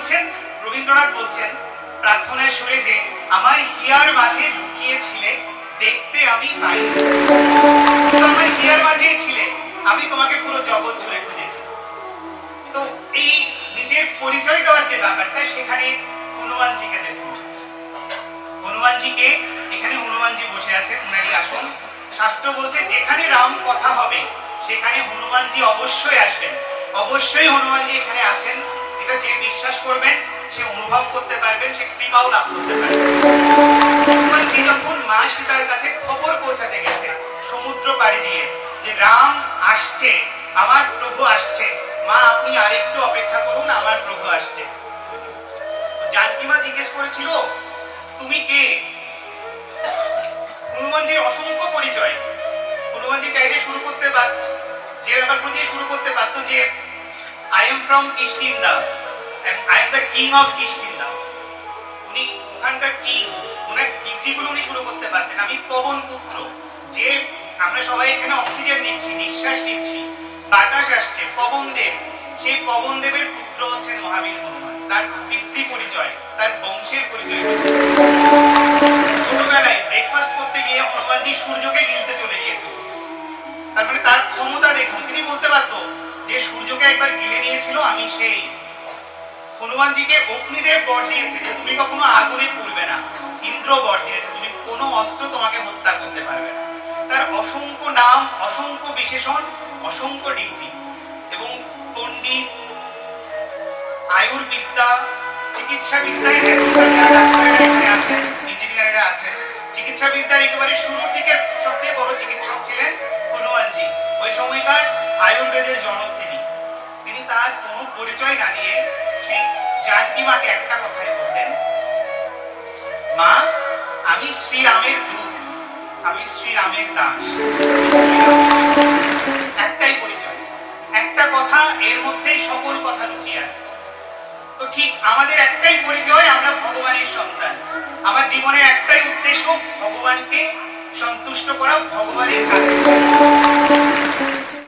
বলছেন, রবীন্দ্রনাথ বলছেন প্রার্থনায় সুরে যে আমার হিয়ার মাঝে লুকিয়েছিলে দেখতে আমি পাই, আমার হিয়ার মাঝেই ছিলে, আমি তোমাকে পুরো জগৎ জুড়ে খুঁজেছি। তো এই নিজের পরিচয় দেওয়ার যে ব্যাপারটা, সেখানে হনুমানজিকে দেখুন। হনুমানজিকে এখানে হনুমানজি বসে আছেন, উনারই আসন। শাস্ত্র বলছে যেখানে রাম কথা হবে সেখানে হনুমানজি অবশ্যই আসবেন, অবশ্যই হনুমানজি এখানে আছেন। এটা যে বিশ্বাস করবেন সে অনুভব করতে পারবেন, সে কৃপাও লাভ করতে পারবেন। হনুমানজি যখন মা সীতার কাছে খবর পৌঁছাতে গেছে সমুদ্র পাড়ি দিয়ে যে রাম আসছে, আমার প্রভু আসছে, মা আপনি আরেকটু অপেক্ষা করুন, আমার প্রভু আসছে। জানকী মা জিজ্ঞেস করেছিল তুমি কে? হনুমানজির অসংখ্য পরিচয়। হনুমানজি চাইলে শুরু করতে পারত, যে ব্যাপারগুলো দিয়ে শুরু করতে পারত যে I am from Kishkinda and I am the king of Kishkinda। উনি ওখানকার কিং, ওনার ডিগ্রিগুলো উনি শুরু করতে পারতেন। আমি পবন পুত্র, যে আমরা সবাই এখানে অক্সিজেন নিচ্ছি, নিঃশ্বাস নিচ্ছি, বাতাস আসছে, পবন দেব, সেই পবন দেবের পুত্র হচ্ছেন মহাবীর হনুমান। তার পিতৃ পরিচয়, তার বংশের পরিচয়। ছোটবেলায় ব্রেকফাস্ট করতে গিয়ে হনুমানজি সূর্যকে গিলতে চলে গিয়েছিল। তার মানে তার ক্ষমতা দেখুন, তিনি বলতে পারতো যে সূর্যকে একবার গিলে নিয়েছিল আমি সেই। হনুমানজিকে অগ্নিদেব বর দিয়েছে যে তুমি কখনো আগুনে পুড়বে না, ইন্দ্র বর দিয়েছে তুমি কোনো অস্ত্র তোমাকে হত্যা করতে পারবে না। তার অসংখ্য নাম, অসংখ্য বিশেষণ, অসংখ্য ডিগ্রি। এবং পণ্ডিত, আয়ুর্বিদ্যা, চিকিৎসা বিদ্যায় এখানে আছেন, ইঞ্জিনিয়াররা আছেন। চিকিৎসা বিদ্যার একেবারে শুরুর দিকের সবচেয়ে বড় চিকিৎসক ছিলেন হনুমানজি। ওই সময়কার আয়ুর্বেদের জনক তিনি। তিনি তার কোনো পরিচয় না দিয়ে শ্রী জানকী মাকে একটা কথাই বললেন, মা আমি শ্রীরামের দূত, আমি শ্রীরামের দাস। একটাই পরিচয়, একটা কথা, এর মধ্যেই সকল কথা লুকিয়ে আছে। তো ঠিক আমাদের একটাই পরিচয়, আমরা ভগবানের সন্তান। আমার জীবনের একটাই উদ্দেশ্য ভগবানকে সন্তুষ্ট করা, ভগবানের কাছে।